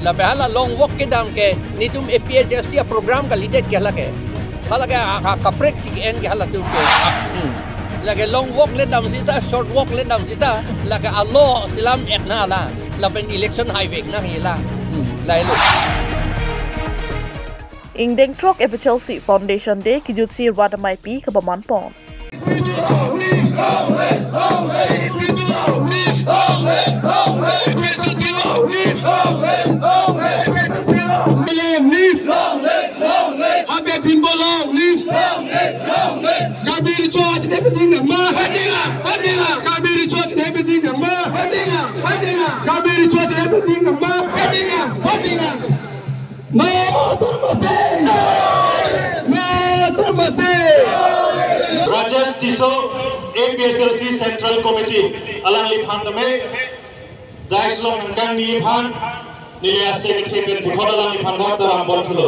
La behala long walk ke dam ke ni tum APHC program ka leader ke halake. Halake kaprek si en ke halatum ke. Lagi long walk le dam sita, short walk le dam sita, lagi Allah silam etna la. La pen election highway na hila. La elu. Ingdeng Trok Chelsea Foundation Day kijutsi radamai pi ke Bamanpon. No, namaste. No, namaste. Rajesh Tiso, APSLC Central Committee, Alang Liphan में Daislong Nanggang Liphan, Nilia Secretary Bukod Alang Liphan Dr. Ambon Chulo.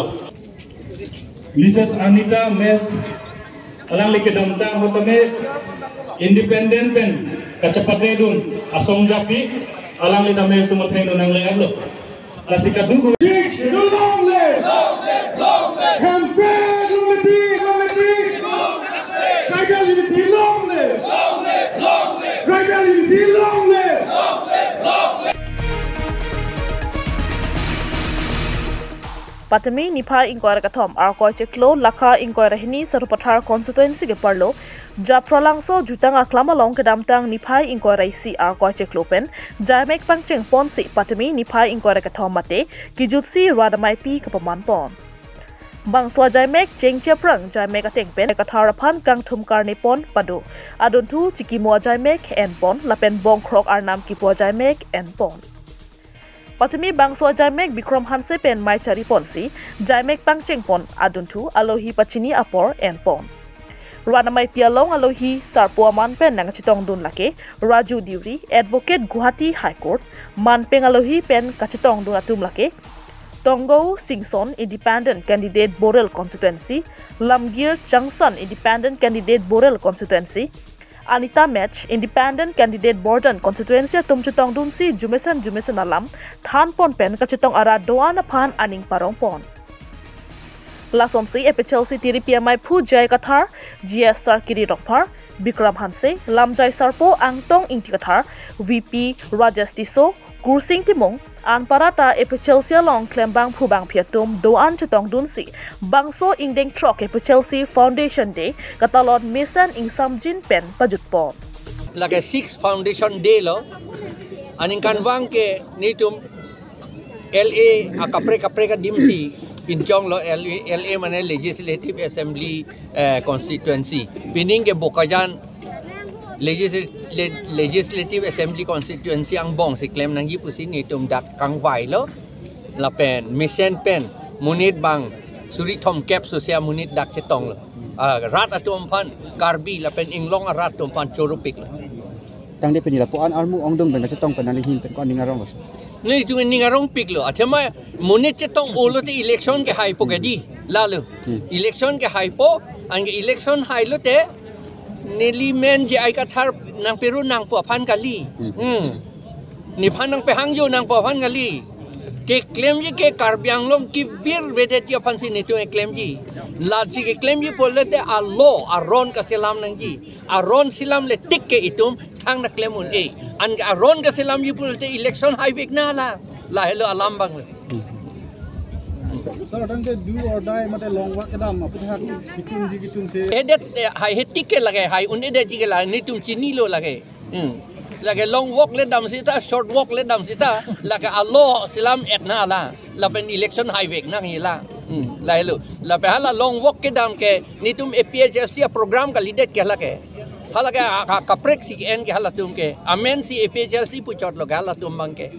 Mrs. Anita Mes, Alang Likedam Tang Hotame, Independent Pen, Kacapatedun, Asong Japi, Alang Lidame Tumateno Nang Leablo. Asikadu. Long live! Long live! Long live! Campaign unity! Unity! Tribal unity! Long live! Long live! Long live! Tribal unity! Long live! Long live! Long live! Patami Nipa inquire kathom Arkoi Cheklo Laka inquire hini Sarupathar constituency ke parlo ja prolangso jutang aklama long kedamtang Nipai inquire si Arkoi Cheklo pen Jamek pangcheng ponsi Patami Nipai inquire kathom mate kijutsi radamai pi ke Pamanpon Bang swa Jamek cheng chiaprang Jamek ateng pen katharapan kang thumkar nipon padu aduntu chikimo Jamek enpon lapen bong krok arnam kipo Jamek enpon Patami bangso Jamek Bikram Hanse pen mai cari ponsi Jamek pangcheng pon aduntu alohi pachini apor en pon Ranamai pialong alohi sarpo man pen nang chitong dun lake Raju Diuri Advocate Guwahati High Court man peng alohi pen kachitong dun atum lake Tongo Singson Independent Candidate Borel Constituency Lamgir Changsan Independent Candidate Borel Constituency Anita Match Independent Candidate Borden Constituency tum chutong dun si Jumesan alam than pon pen ka chutong ara doana phan aning parong pon Lasom si Chelsea tiri PMI phu jai kathar GSR kiri dokphar Bikram Hanse Lamjai Sarpo Angtong Ingti kathar VP Rajesh Tiso Kursing Timong Anparata Chelsea long klembang phubang phiatum doan chutong dunsi bangso Ingdeng Trok Chelsea Foundation Day katalon mission ingsamjin pen pajutpon Lagi 6 Foundation Day lo aning kanwang ke nitum LA kapre ka dimsi pinjong lo LA mana Legislative Assembly constituency pining ke bokajan Legislative Assembly constituency ang bong si claim nang gipusin ni tum dak kangwai lo la pen mission pen munit bang suri thom cap sosia munit dak setong lo rat atum pan karbi la pen inglong rat tum pan chorupik lo tang de penila po an armu ongdong ben setong penalihin pen ko ningarong os ni tu ningarong pik lo athema munit setong ulo te election ke hai po gadi lalu election ke hai po ang election hai lo te Nili men je ai kathar nang peru nang po phan kali ni phan nang pehang yo nang po phan kali ke claim je ke karbyang long ki bir vede ti phan sin tu claim ji la ji ke claim ji polle te allo aron ka selam nang ji aron silam le tik ke itum thang na claim un e an aron ka selam ji polle te election highway na la hello alam bang Sir, dan dia do or die mate long walk kedam apa tu kitun se edet hai hetik ke lage hai un edet ji ke la ni tum chini lo lage lage long walk le dam sita short walk le dam sita lage Allah silam etna la pen election highway na hila la lo la pe hala long walk ke dam ke ni tum APHC program ka leader ke lage halage kaprek si en ke hala tum ke amen si APHC puchot lo hala tum bang ke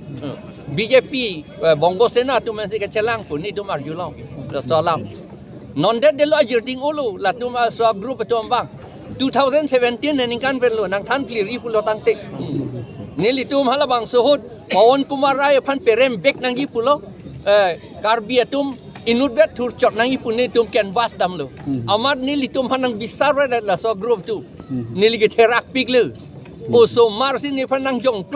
BJP Bongo Sena tu masih ke celang pun ni tu marjulong la salam non det de lo ajirting ulu la tu ma so group tu ambang 2017 ning kan perlu nang than clear pulo tangtik ni li tu hala bang sohut Pawan Kumar Rai phan perem bek nang ji pulo karbi atum inut bet thur chot nang ji pun ni tum canvas dam lo amad ni li tum hanang bisar la so group tu ni li ke terak pik le o so mar sin ni phan nang jong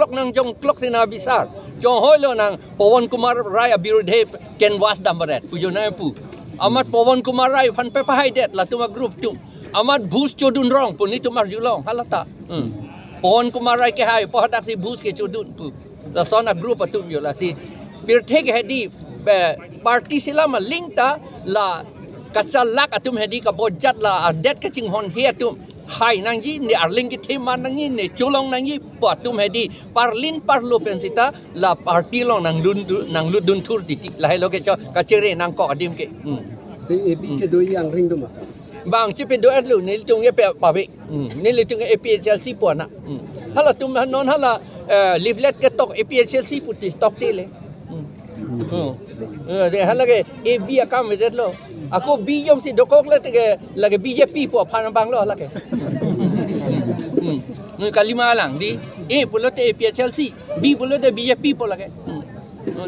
klok sin na bisar Johoi lo nang Pawan Kumar Rai abirudhe canvas dambaret pujo na pu amat Pawan Kumar Rai pan pe pahai det la tuma group tu amat bus chodun rong pun ni tumar julong halata Pawan Kumar Rai ke hai pohadak si bus ke chodun pu la sona group atum yo la si bir thek hedi party sila ma link ta la kacalak atum hedi ka bojat la adet ka chinghon he atum hai nang ji ni arling ki thema nang ni ne cholong nang ji patum hedi parlin parlo pensita la party long nang dun thur ti la hello ke cho ka chere nang ko adim ke te epi ke doi yang ring do mas bang chi pe do atlu ni tung ye pe pa ve ni le tung APHLC po na hala tum non hala leaflet ke tok APHLC puti stock te le de hala ke e bi akam me det lo ako bi yom si dokok le te lage BJP po phan bang lo hala ke ni kalima lang di pulo te APHLC bi pulo te BJP po lage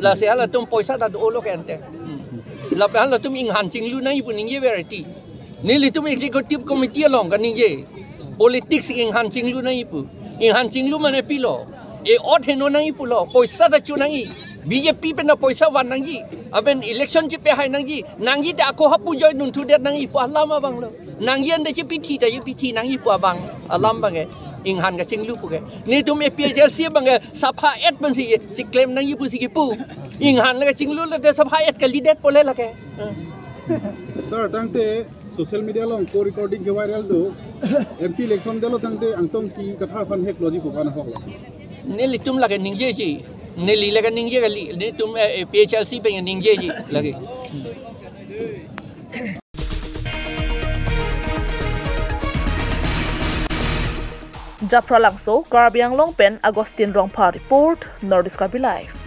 la se hala tum poisa da do lo ke ante la pe hala tum ing han ching lu nai pu ning ye variety ni li tum executive committee long kan ning ye politics ing han ching lu nai pu ing han ching lu mane pilo e ot heno nai pu lo poisa da chu nai BJP pe na poisa wan nang ji aben election chi pe hai nang ji ta ko hapu joy nun thu det nang i pa lama bang lo nang yen de chi pithi ta yu pithi nang i pa bang alam bang e ing han ga ching lu pu ge ni tum APHLC bang e sapha et ban si claim nang i pu si ki pu ing han la ga ching lu la de sapha et ka leader pole la ke sir tangte social media long ko recording ke viral do MP election delo tangte angtong ki katha fan hek logic ko kana hok ni li tum la ke ning je ji ni li la ga ning je ga li ni tum APHLC pe ning je ji lagi Japra Langso, Garbiang Longpen, Agustin Rongpa Report, Nordisk Live.